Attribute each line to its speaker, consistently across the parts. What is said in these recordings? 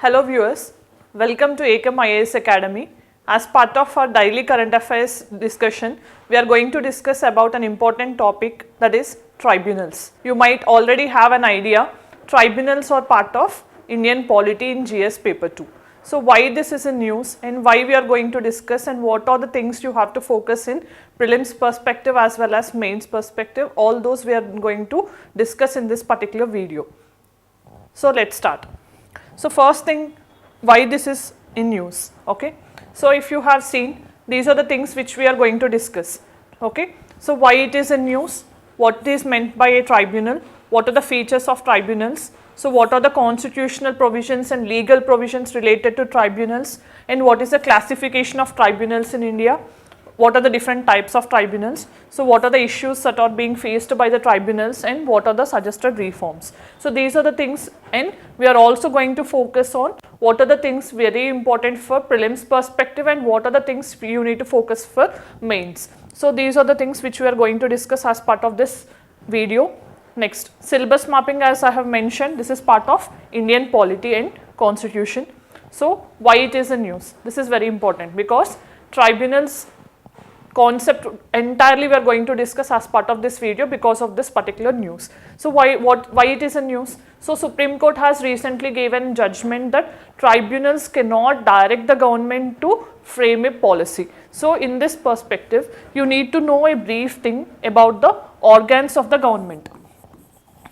Speaker 1: Hello viewers, welcome to Ekam IAS Academy. As part of our daily current affairs discussion, we are going to discuss about an important topic, that is tribunals. You might already have an idea, tribunals are part of Indian polity in GS paper 2. So why this is in news and why we are going to discuss and what are the things you have to focus in prelims perspective as well as mains perspective, all those we are going to discuss in this particular video. So let's start. So first thing, why this is in news, okay. So if you have seen, these are the things which we are going to discuss, okay. So why it is in news, what is meant by a tribunal, what are the features of tribunals, so what are the constitutional provisions and legal provisions related to tribunals, and what is the classification of tribunals in India, what are the different types of tribunals, so what are the issues that are being faced by the tribunals and what are the suggested reforms. So these are the things, and we are also going to focus on what are the things very important for prelims perspective and what are the things you need to focus for mains. So these are the things which we are going to discuss as part of this video. Next, syllabus mapping, as I have mentioned, this is part of Indian polity and constitution. So why it is in news? This is very important because tribunals concept entirely we are going to discuss as part of this video because of this particular news. So why it is a news? So Supreme Court has recently given judgment that tribunals cannot direct the government to frame a policy. So in this perspective, you need to know a brief thing about the organs of the government,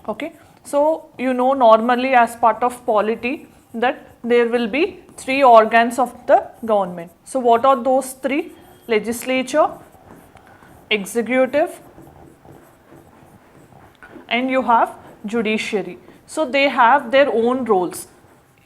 Speaker 1: okay. So you know normally as part of polity that there will be three organs of the government. So what are those three? Legislature, executive, and you have judiciary. So they have their own roles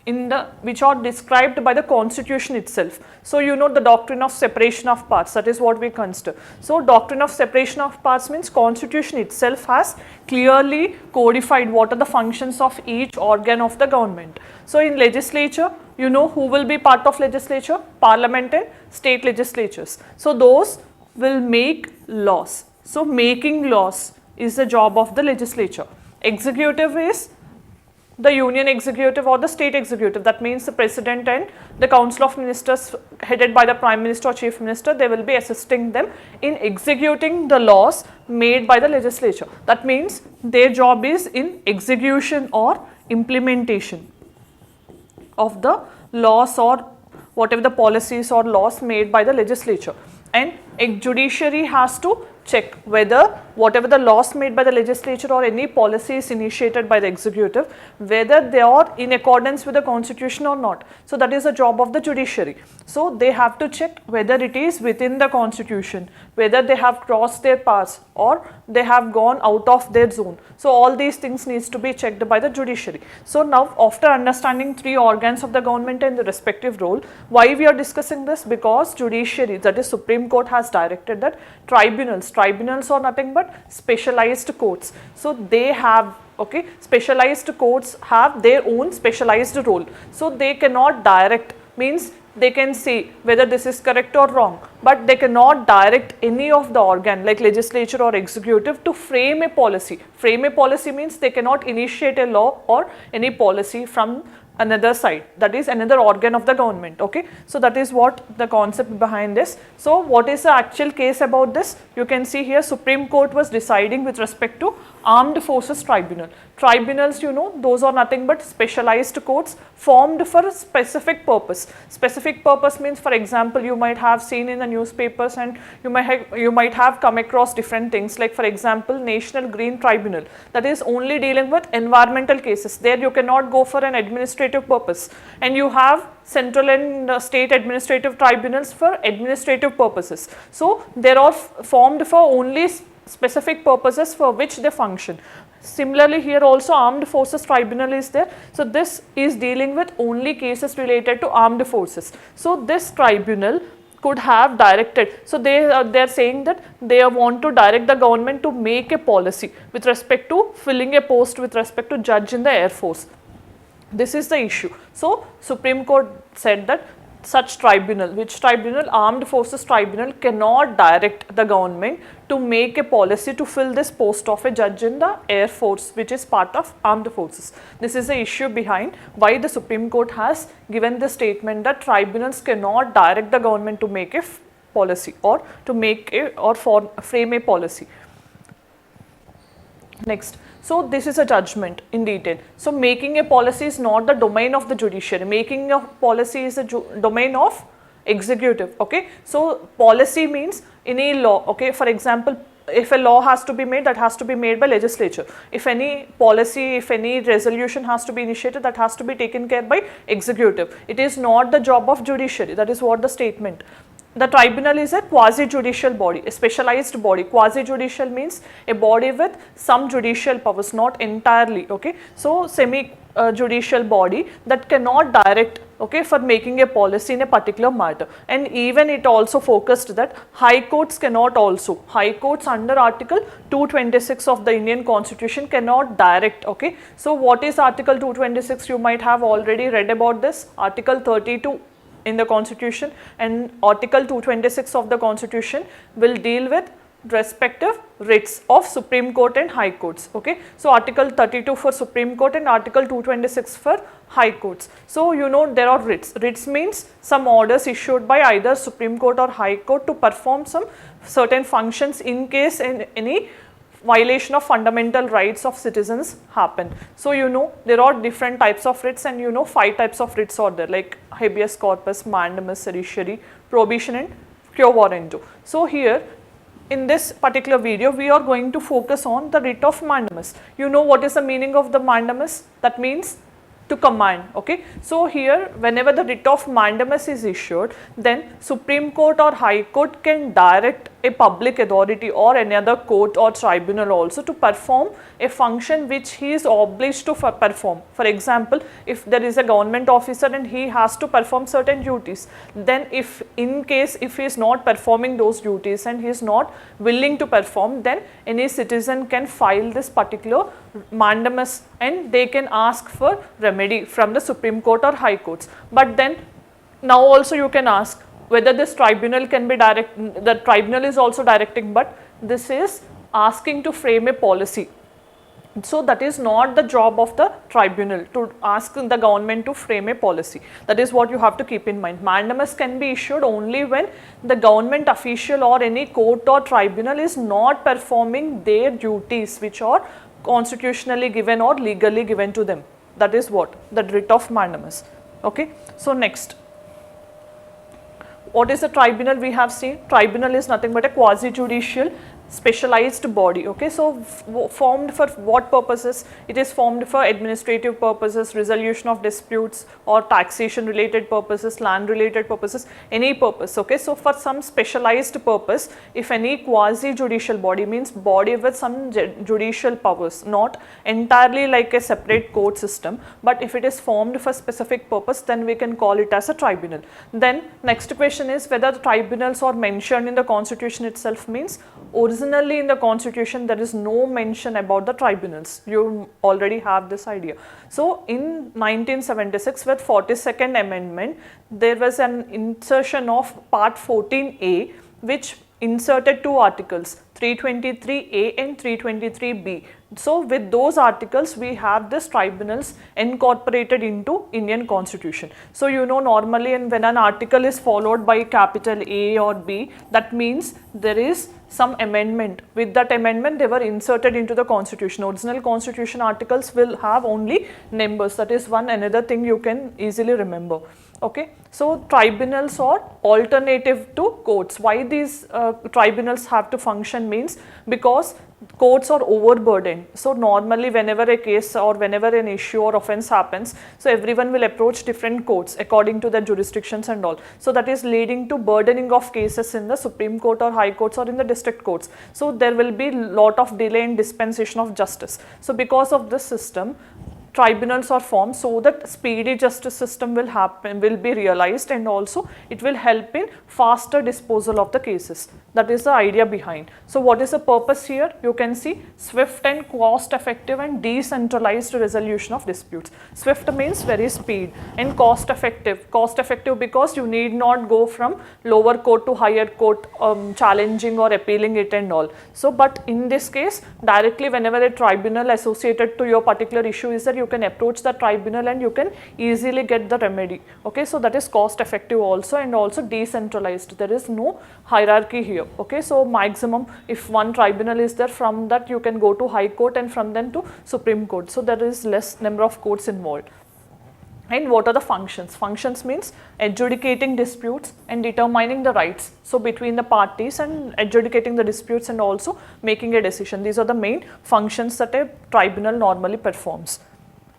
Speaker 1: in the which are described by the constitution itself. So you know the doctrine of separation of powers, that is what we consider. So doctrine of separation of powers means constitution itself has clearly codified what are the functions of each organ of the government. So in legislature, you know who will be part of legislature? Parliament and state legislatures. So those will make laws. So making laws is the job of the legislature. Executive is the union executive or the state executive, that means the president and the council of ministers headed by the prime minister or chief minister, they will be assisting them in executing the laws made by the legislature. That means their job is in execution or implementation of the laws or whatever the policies or laws made by the legislature. And a judiciary has to check whether whatever the laws made by the legislature or any policies initiated by the executive, whether they are in accordance with the constitution or not. So that is the job of the judiciary. So they have to check whether it is within the constitution, whether they have crossed their powers or they have gone out of their zone. So all these things needs to be checked by the judiciary. So now after understanding three organs of the government and the respective role, why we are discussing this? Because judiciary, that is Supreme Court, has directed that tribunals are nothing but specialized courts. So they have, okay, specialized courts have their own specialized role. So they cannot direct, means they can say whether this is correct or wrong, but they cannot direct any of the organ like legislature or executive to frame a policy. Frame a policy means they cannot initiate a law or any policy from another side, that is another organ of the government, okay. So that is what the concept behind this. So what is the actual case about this? You can see here Supreme Court was deciding with respect to Armed Forces Tribunal. Tribunals, you know, those are nothing but specialized courts formed for a specific purpose. Specific purpose means, for example, you might have seen in the newspapers and you might have come across different things, like for example National Green Tribunal, that is only dealing with environmental cases. There you cannot go for an administrative purpose, and you have central and state administrative tribunals for administrative purposes. So they are formed for only specific purposes for which they function. Similarly, here also Armed Forces Tribunal is there. So this is dealing with only cases related to armed forces. So this tribunal could have directed. So they are saying that they want to direct the government to make a policy with respect to filling a post with respect to judge in the Air Force. This is the issue. So Supreme Court said that such tribunal, which tribunal? Armed Forces Tribunal cannot direct the government to make a policy to fill this post of a judge in the Air Force, which is part of armed forces. This is the issue behind why the Supreme Court has given the statement that tribunals cannot direct the government to make a policy or to make a or frame a policy. Next. So this is a judgment in detail. So making a policy is not the domain of the judiciary. Making a policy is the domain of executive. Okay. So policy means any law. Okay. For example, if a law has to be made, that has to be made by legislature. If any policy, if any resolution has to be initiated, that has to be taken care by executive. It is not the job of judiciary. That is what the statement. The tribunal is a quasi-judicial body, a specialized body. Quasi-judicial means a body with some judicial powers, not entirely, okay. So, semi-judicial body that cannot direct, okay, for making a policy in a particular matter. And even it also focused that high courts cannot also, high courts under article 226 of the Indian Constitution cannot direct, okay. So, what is article 226? You might have already read about this. Article 32 in the Constitution and article 226 of the Constitution will deal with respective writs of Supreme Court and High Courts, okay. So, article 32 for Supreme Court and article 226 for High Courts. So, you know there are writs. Writs means some orders issued by either Supreme Court or High Court to perform some certain functions in case any violation of fundamental rights of citizens happen. So, you know there are different types of writs, and you know 5 types of writs are there, like habeas corpus, mandamus, certiorari, prohibition and quo warranto. So, here in this particular video we are going to focus on the writ of mandamus. You know what is the meaning of the mandamus? That means to command, okay. So, here whenever the writ of mandamus is issued, then Supreme Court or High Court can direct a public authority or any other court or tribunal also to perform a function which he is obliged to perform. For example, if there is a government officer and he has to perform certain duties, then if in case if he is not performing those duties and he is not willing to perform, then any citizen can file this particular mandamus and they can ask for remedy from the Supreme Court or High Courts. But then now also you can ask whether this tribunal can be the tribunal is also directing, but this is asking to frame a policy. So, that is not the job of the tribunal to ask the government to frame a policy. That is what you have to keep in mind. Mandamus can be issued only when the government official or any court or tribunal is not performing their duties which are constitutionally given or legally given to them. That is what the writ of mandamus, okay. So, next. What is a tribunal? We have seen tribunal is nothing but a quasi-judicial specialized body, okay. So, formed for what purposes? It is formed for administrative purposes, resolution of disputes or taxation related purposes, land related purposes, any purpose, okay. So, for some specialized purpose, if any quasi-judicial body means body with some judicial powers, not entirely like a separate court system, but if it is formed for specific purpose, then we can call it as a tribunal. Then next question is whether the tribunals are mentioned in the Constitution itself. Means originally in the Constitution there is no mention about the tribunals. You already have this idea. So, in 1976 with 42nd Amendment, there was an insertion of Part 14A which inserted 2 articles, 323A and 323B. So, with those articles we have this tribunals incorporated into Indian Constitution. So, you know normally and when an article is followed by capital A or B, that means there is some amendment. With that amendment they were inserted into the Constitution. Original Constitution articles will have only numbers. That is one another thing you can easily remember, okay. So, tribunals are alternative to courts. Why these tribunals have to function means because courts are overburdened. So, normally whenever a case or whenever an issue or offence happens, so everyone will approach different courts according to their jurisdictions and all. So, that is leading to burdening of cases in the Supreme Court or High Courts or in the district courts. So, there will be lot of delay in dispensation of justice. So, because of this system, tribunals are formed so that speedy justice system will be realized, and also it will help in faster disposal of the cases. That is the idea behind. So what is the purpose here? You can see swift and cost effective and decentralized resolution of disputes. Swift means very speed, and cost effective. Cost effective because you need not go from lower court to higher court challenging or appealing it and all. So but in this case, directly whenever a tribunal associated to your particular issue is there, you can approach the tribunal and you can easily get the remedy. Okay, so that is cost effective also, and also decentralized. There is no hierarchy here. Okay, so maximum if one tribunal is there, from that you can go to high court and from then to Supreme Court. So there is less number of courts involved. And what are the functions? Functions means adjudicating disputes and determining the rights. So between the parties and adjudicating the disputes and also making a decision. These are the main functions that a tribunal normally performs.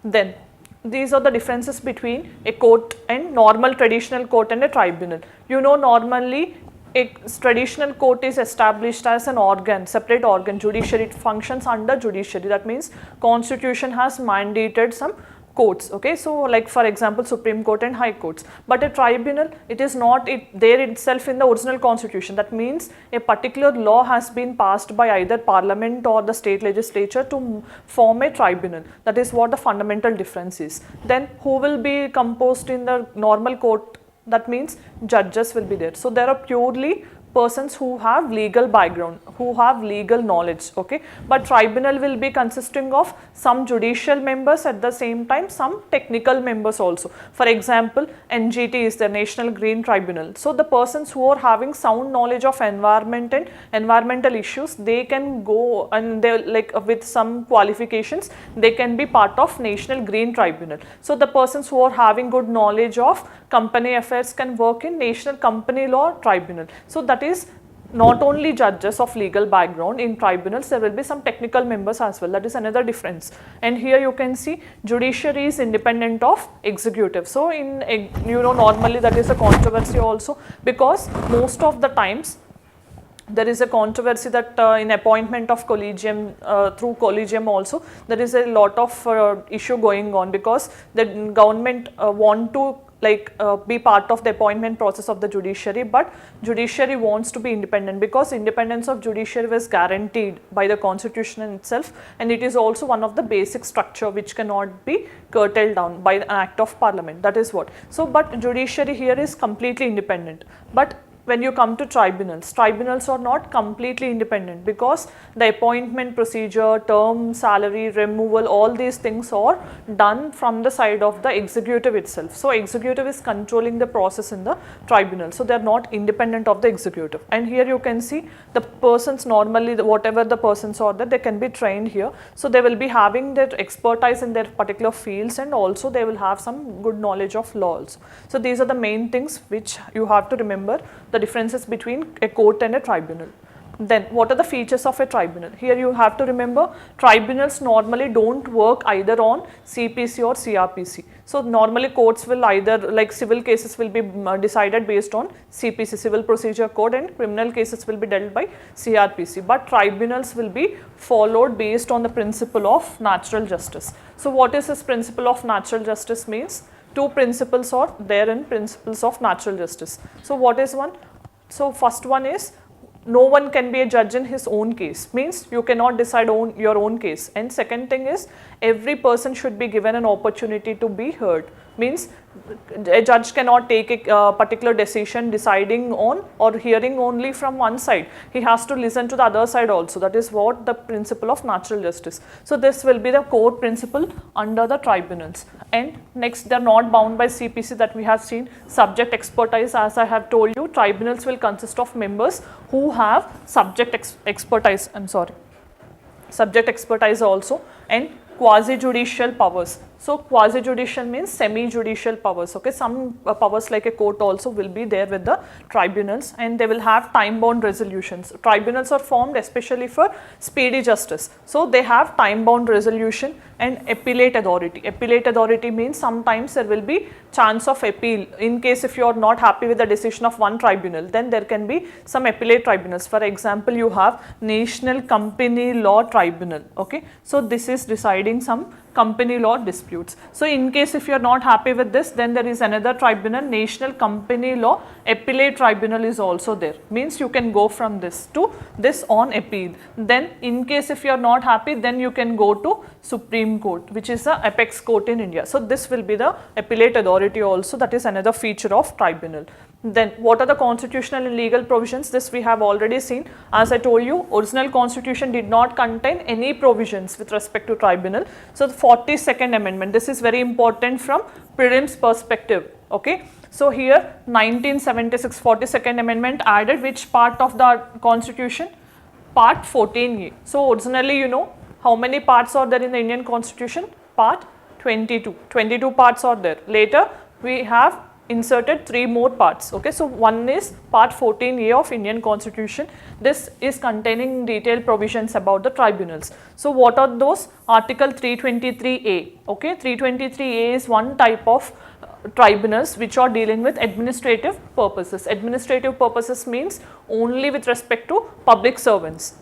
Speaker 1: Then these are the differences between a court and normal traditional court and a tribunal. You know, normally a traditional court is established as an organ, separate organ, judiciary. It functions under judiciary. That means constitution has mandated some courts. Okay, so like for example Supreme Court and High Courts. But a tribunal, it is not there itself in the original constitution. That means a particular law has been passed by either parliament or the state legislature to form a tribunal. That is what the fundamental difference is. Then who will be composed in the normal court? That means judges will be there. So there are purely persons who have legal background, who have legal knowledge. Okay, but tribunal will be consisting of some judicial members, at the same time some technical members also. For example, NGT is the National Green Tribunal. So the persons who are having sound knowledge of environment and environmental issues, they can go and they like with some qualifications, they can be part of National Green Tribunal. So the persons who are having good knowledge of company affairs can work in National Company Law Tribunal. So that is not only judges of legal background. In tribunals there will be some technical members as well. That is another difference. And here you can see judiciary is independent of executive. So in normally that is a controversy also, because most of the times there is a controversy that in appointment of collegium, through collegium also, there is a lot of issue going on, because the government want to be part of the appointment process of the judiciary, but judiciary wants to be independent, because independence of judiciary was guaranteed by the constitution itself, and it is also one of the basic structure which cannot be curtailed down by an act of parliament. That is what. So but judiciary here is completely independent. But when you come to tribunals, tribunals are not completely independent, because the appointment procedure, term, salary, removal, all these things are done from the side of the executive itself. So executive is controlling the process in the tribunal. So they are not independent of the executive. And here you can see the persons, normally whatever the persons are there, they can be trained here. So they will be having their expertise in their particular fields, and also they will have some good knowledge of law also. So these are the main things which you have to remember, the differences between a court and a tribunal. Then what are the features of a tribunal? Here you have to remember, tribunals normally don't work either on CPC or CRPC. So normally courts will either, like civil cases will be decided based on CPC, Civil Procedure Code, and criminal cases will be dealt by CRPC. But tribunals will be followed based on the principle of natural justice. So what is this principle of natural justice means? Two principles are there in principles of natural justice. So what is one? So first one is, no one can be a judge in his own case, means you cannot decide your own case. And second thing is, every person should be given an opportunity to be heard, means a judge cannot take a particular decision deciding on or hearing only from one side. He has to listen to the other side also. That is what the principle of natural justice. So this will be the core principle under the tribunals. And next, they are not bound by CPC, that we have seen. Subject expertise, as I have told you, tribunals will consist of members who have subject expertise also, and quasi-judicial powers. So quasi-judicial means semi-judicial powers. Okay, some powers like a court also will be there with the tribunals, and they will have time-bound resolutions. Tribunals are formed especially for speedy justice. So they have time-bound resolution and appellate authority. Appellate authority means sometimes there will be chance of appeal. In case if you are not happy with the decision of one tribunal, then there can be some appellate tribunals. For example, you have National Company Law Tribunal. Okay, so this is deciding some company law disputes. disputes. So in case if you are not happy with this, then there is another tribunal, National Company Law Appellate Tribunal is also there. Means you can go from this to this on appeal. Then in case if you are not happy, then you can go to Supreme Court, which is the apex court in India. So this will be the appellate authority also. That is another feature of tribunal. Then what are the constitutional and legal provisions? This we have already seen. As I told you, original constitution did not contain any provisions with respect to tribunal. So the 42nd amendment, this is very important from prelims perspective. Okay. So here 1976 42nd amendment added which part of the constitution? Part 14A. So originally, you know how many parts are there in the Indian constitution? Part 22. 22 parts are there. Later we have inserted 3 more parts. Okay, so one is part 14A of Indian constitution. This is containing detailed provisions about the tribunals. So what are those? Article 323A. Okay, 323A is one type of tribunals which are dealing with administrative purposes. Administrative purposes means only with respect to public servants.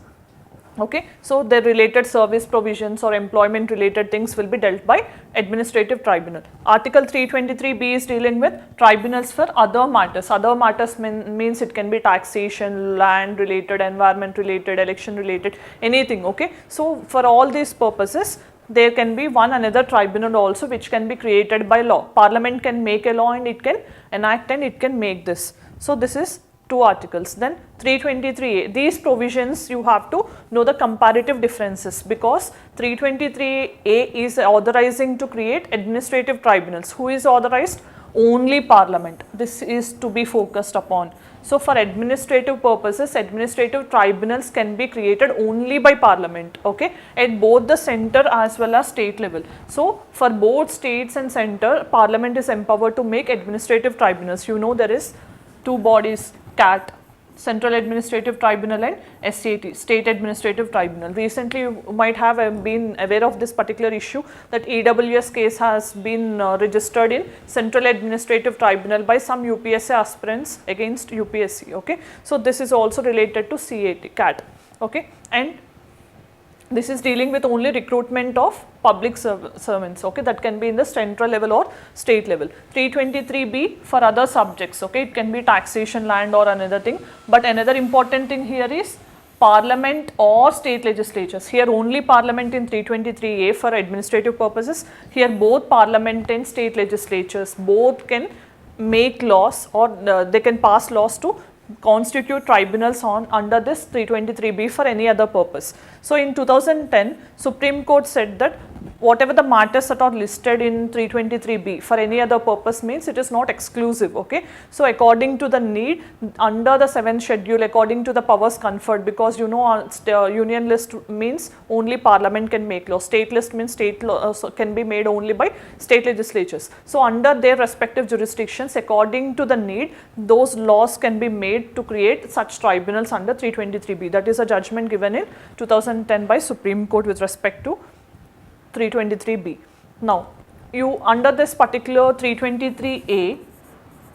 Speaker 1: Okay, so the related service provisions or employment related things will be dealt by administrative tribunal. Article 323B is dealing with tribunals for other matters. Other matters means it can be taxation, land related, environment related, election related, anything. Okay, so for all these purposes there can be one another tribunal also which can be created by law. Parliament can make a law and it can enact and it can make this. So this is 2 articles. Then 323A, these provisions you have to know the comparative differences, because 323A is authorizing to create administrative tribunals. Who is authorized? Only Parliament. This is to be focused upon. So for administrative purposes, administrative tribunals can be created only by Parliament, okay, at both the center as well as state level. So for both states and center, Parliament is empowered to make administrative tribunals. You know there is 2 bodies, CAT, Central Administrative Tribunal, and SAT, State Administrative Tribunal. Recently you might have been aware of this particular issue that EWS case has been registered in Central Administrative Tribunal by some UPSC aspirants against UPSC. Okay, so this is also related to CAT. Okay, and this is dealing with only recruitment of public servants, okay, that can be in the central level or state level. 323B for other subjects, okay, it can be taxation, land or another thing, but another important thing here is Parliament or state legislatures. Here only Parliament in 323A for administrative purposes. Here both Parliament and state legislatures both can make laws or they can pass laws to constitute tribunals on under this 323B for any other purpose. So in 2010, Supreme Court said that whatever the matters that are listed in 323B for any other purpose means it is not exclusive. Okay, so according to the need under the 7th schedule, according to the powers conferred, because you know union list means only Parliament can make law, state list means state law can be made only by state legislatures. So under their respective jurisdictions, according to the need, those laws can be made to create such tribunals under 323B. That is a judgment given in 2010 by Supreme Court with respect to 323B. Now, you under this particular 323A,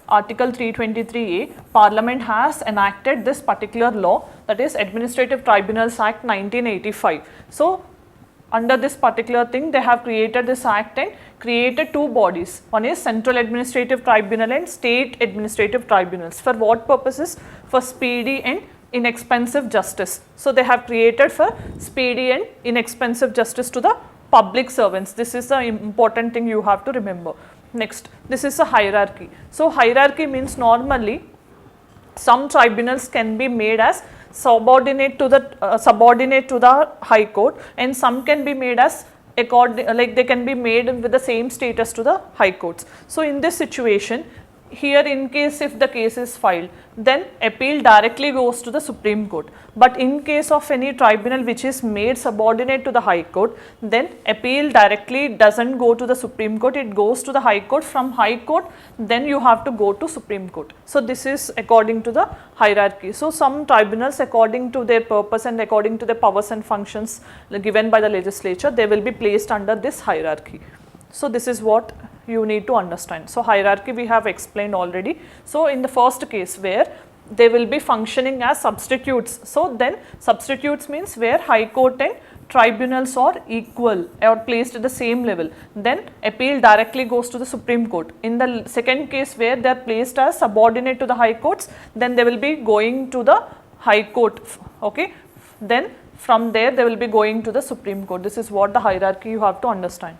Speaker 1: Article 323A, Parliament has enacted this particular law, that is Administrative Tribunals Act 1985. So, under this particular thing, they have created this act and created 2 bodies. One is Central Administrative Tribunal and State Administrative Tribunals. For what purposes? For speedy and inexpensive justice. So, they have created for speedy and inexpensive justice to the public servants. This is the important thing you have to remember. Next, this is a hierarchy. So, hierarchy means normally some tribunals can be made as subordinate to the High Court, and some can be made as they can be made with the same status to the High Courts. So, in this situation, here in case if the case is filed, then appeal directly goes to the Supreme Court. But in case of any tribunal which is made subordinate to the High Court, then appeal directly doesn't go to the Supreme Court, it goes to the High Court. From High Court, then you have to go to Supreme Court. So this is according to the hierarchy. So some tribunals, according to their purpose and according to the powers and functions given by the legislature, they will be placed under this hierarchy. So this is what you need to understand. So hierarchy we have explained already. So in the first case where they will be functioning as substitutes. So then substitutes means where High Court and tribunals are equal or placed at the same level, then appeal directly goes to the Supreme Court. In the second case where they are placed as subordinate to the high courts, then they will be going to the high court, okay. Then from there they will be going to the Supreme Court. This is what the hierarchy you have to understand.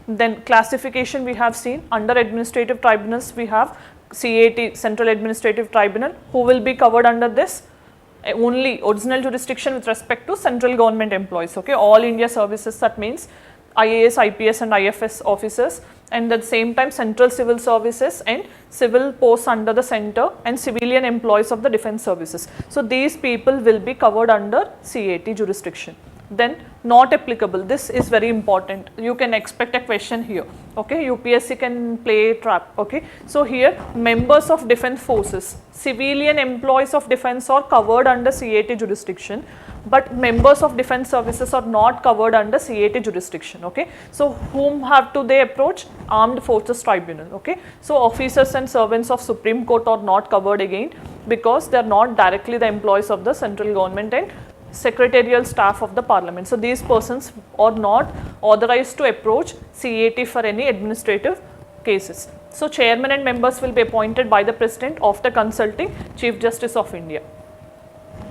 Speaker 1: Then classification we have seen. Under administrative tribunals we have CAT, Central Administrative Tribunal, who will be covered under this. Only original jurisdiction with respect to central government employees, okay, all India services, that means IAS, IPS and IFS officers, and at the same time central civil services and civil posts under the center and civilian employees of the defense services. So these people will be covered under CAT jurisdiction. Then not applicable, this is very important, you can expect a question here, okay, UPSC can play a trap, okay. So here members of defense forces, civilian employees of defense are covered under CAT jurisdiction, but members of defense services are not covered under CAT jurisdiction, okay. So whom have to they approach? Armed Forces Tribunal, okay. So officers and servants of Supreme Court are not covered again, because they are not directly the employees of the central government and secretarial staff of the parliament. So these persons are not authorized to approach CAT for any administrative cases. So chairman and members will be appointed by the president after consulting Chief Justice of India.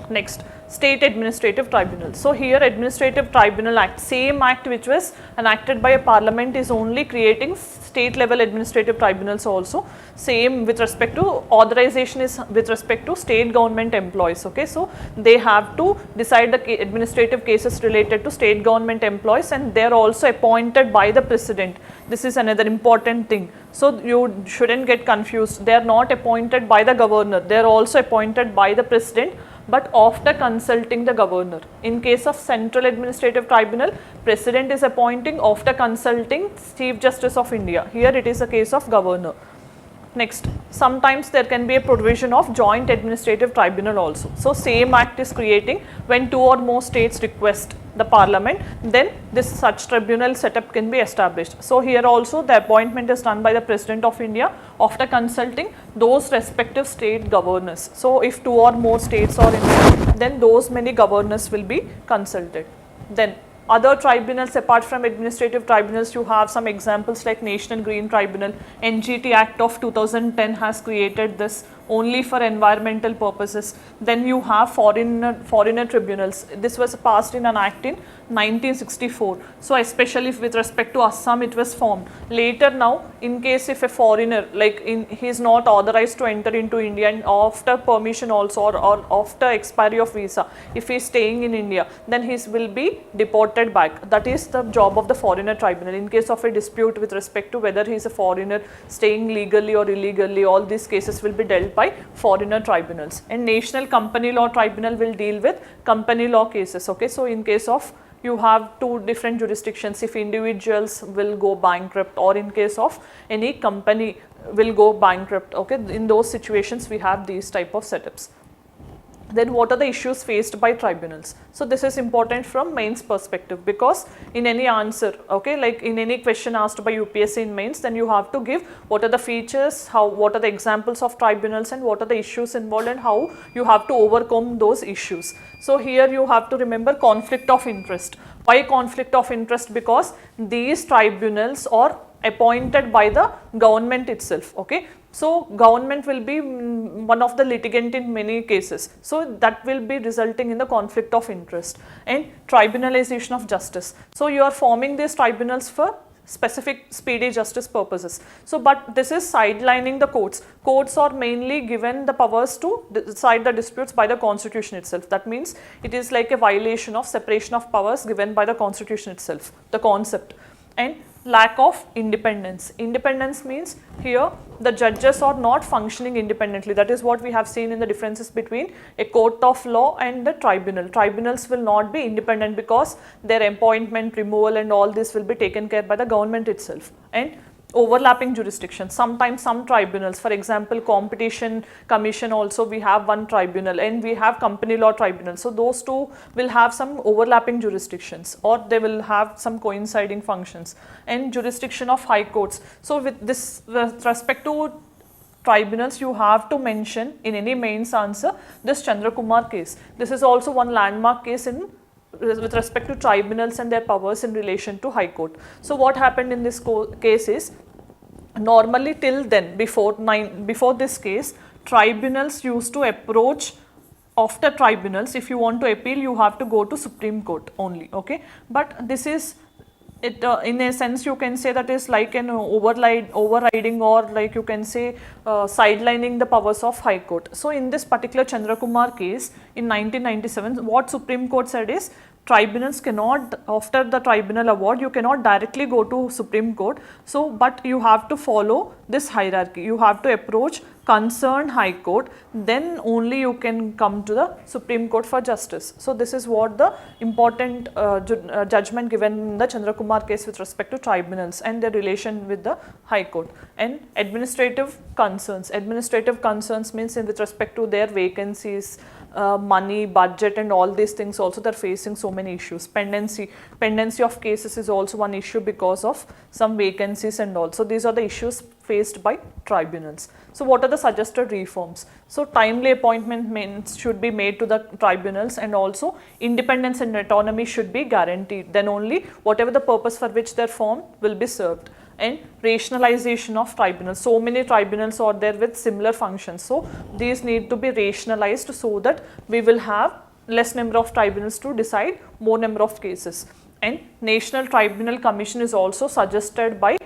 Speaker 1: Next, state administrative tribunal. So here Administrative Tribunal Act, same act which was enacted by a parliament, is only creating state level administrative tribunals also. Same with respect to authorization is with respect to state government employees, okay. So they have to decide the administrative cases related to state government employees, and they are also appointed by the president. This is another important thing. So you shouldn't get confused. They are not appointed by the governor, they are also appointed by the president, but after consulting the governor. In case of Central Administrative Tribunal, president is appointing after consulting Chief Justice of India. Here it is a case of governor. Next, sometimes there can be a provision of joint administrative tribunal also. So same act is creating when two or more states request the parliament, then this such tribunal setup can be established. So here also the appointment is done by the President of India after consulting those respective state governors. So if two or more states are involved, then those many governors will be consulted. Then other tribunals apart from administrative tribunals, you have some examples like National Green Tribunal. NGT Act of 2010 has created this only for environmental purposes. Then you have foreigner tribunals. This was passed in an act in 1964. So especially with respect to Assam, it was formed. Later now, in case if a foreigner, like he is not authorized to enter into India, and after permission also or after expiry of visa, if he is staying in India, then he will be deported back. That is the job of the foreigner tribunal. In case of a dispute with respect to whether he is a foreigner staying legally or illegally, all these cases will be dealt by foreigner tribunals. And National Company Law Tribunal will deal with company law cases, okay. So in case of you have two different jurisdictions, if individuals will go bankrupt or in case of any company will go bankrupt, okay, in those situations we have these type of setups. Then what are the issues faced by tribunals? So this is important from mains perspective, because in any answer, okay, like in any question asked by UPSC in mains, then you have to give what are the features, what are the examples of tribunals, and what are the issues involved and how you have to overcome those issues. So here you have to remember conflict of interest. Why conflict of interest? Because these tribunals are appointed by the government itself, okay. So government will be one of the litigant in many cases. So that will be resulting in the conflict of interest and tribunalization of justice. So you are forming these tribunals for specific speedy justice purposes. So but this is sidelining the courts. Courts are mainly given the powers to decide the disputes by the constitution itself. That means it is like a violation of separation of powers given by the constitution itself, the concept. And lack of independence. Independence means here the judges are not functioning independently. That is what we have seen in the differences between a court of law and the tribunal. Tribunals will not be independent because their appointment, removal and all this will be taken care by the government itself. And overlapping jurisdictions. Sometimes some tribunals, for example Competition Commission also we have one tribunal, and we have Company Law Tribunal. So those two will have some overlapping jurisdictions, or they will have some coinciding functions. And jurisdiction of high courts. So with this, with respect to tribunals, you have to mention in any mains answer this Chandra Kumar case. This is also one landmark case in with respect to tribunals and their powers in relation to High Court. So what happened in this case is, normally till then, before this case, tribunals used to approach, after tribunals, if you want to appeal, you have to go to Supreme Court only, okay. But this is, it in a sense you can say that is like an overriding, or like you can say sidelining the powers of High Court. So in this particular Chandra Kumar case in 1997, what Supreme Court said is, tribunals cannot, after the tribunal award, you cannot directly go to Supreme Court. So, but you have to follow this hierarchy. You have to approach concerned High Court, then only you can come to the Supreme Court for justice. So, this is what the important judgment given in the Chandra Kumar case with respect to tribunals and their relation with the High Court. And administrative concerns. Administrative concerns means in with respect to their vacancies, money, budget and all these things also, they are facing so many issues. Pendency of cases is also one issue because of some vacancies and all. So these are the issues faced by tribunals. So what are the suggested reforms? So timely appointment should be made to the tribunals, and also independence and autonomy should be guaranteed. Then only whatever the purpose for which they are formed will be served. And rationalization of tribunals. So many tribunals are there with similar functions. So these need to be rationalized so that we will have less number of tribunals to decide more number of cases. And National Tribunal Commission is also suggested by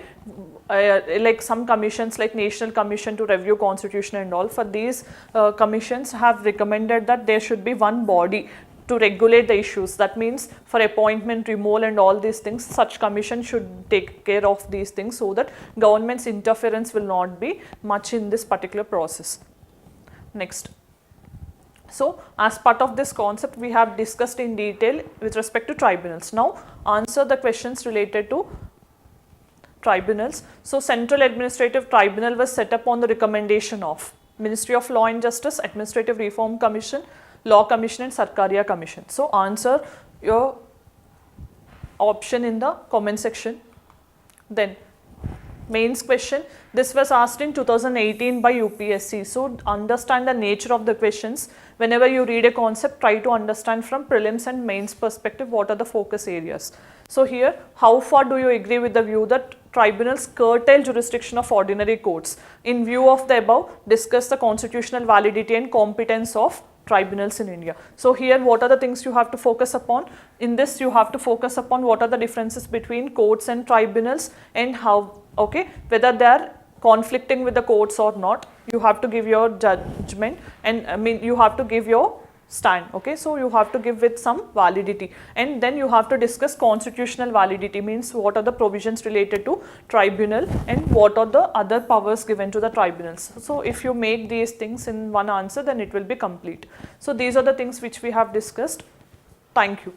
Speaker 1: like some commissions like National Commission to Review Constitution and all. For these commissions have recommended that there should be one body to regulate the issues. That means for appointment, removal and all these things, such commission should take care of these things so that government's interference will not be much in this particular process. Next. So, as part of this concept, we have discussed in detail with respect to tribunals. Now, answer the questions related to tribunals. So, Central Administrative Tribunal was set up on the recommendation of Ministry of Law and Justice, Administrative Reform Commission, Law Commission and Sarkaria Commission. So, answer your option in the comment section. Then, mains question. This was asked in 2018 by UPSC. So, understand the nature of the questions. Whenever you read a concept, try to understand from prelims and mains perspective what are the focus areas. So, here, how far do you agree with the view that tribunals curtail jurisdiction of ordinary courts? In view of the above, discuss the constitutional validity and competence of tribunals in India. So here what are the things you have to focus upon? In this you have to focus upon what are the differences between courts and tribunals and how, okay, whether they are conflicting with the courts or not. You have to give your judgment, and I mean you have to give your stand, okay. So you have to give with some validity, and then you have to discuss constitutional validity, means what are the provisions related to tribunal and what are the other powers given to the tribunals. So if you make these things in one answer, then it will be complete. So these are the things which we have discussed. Thank you.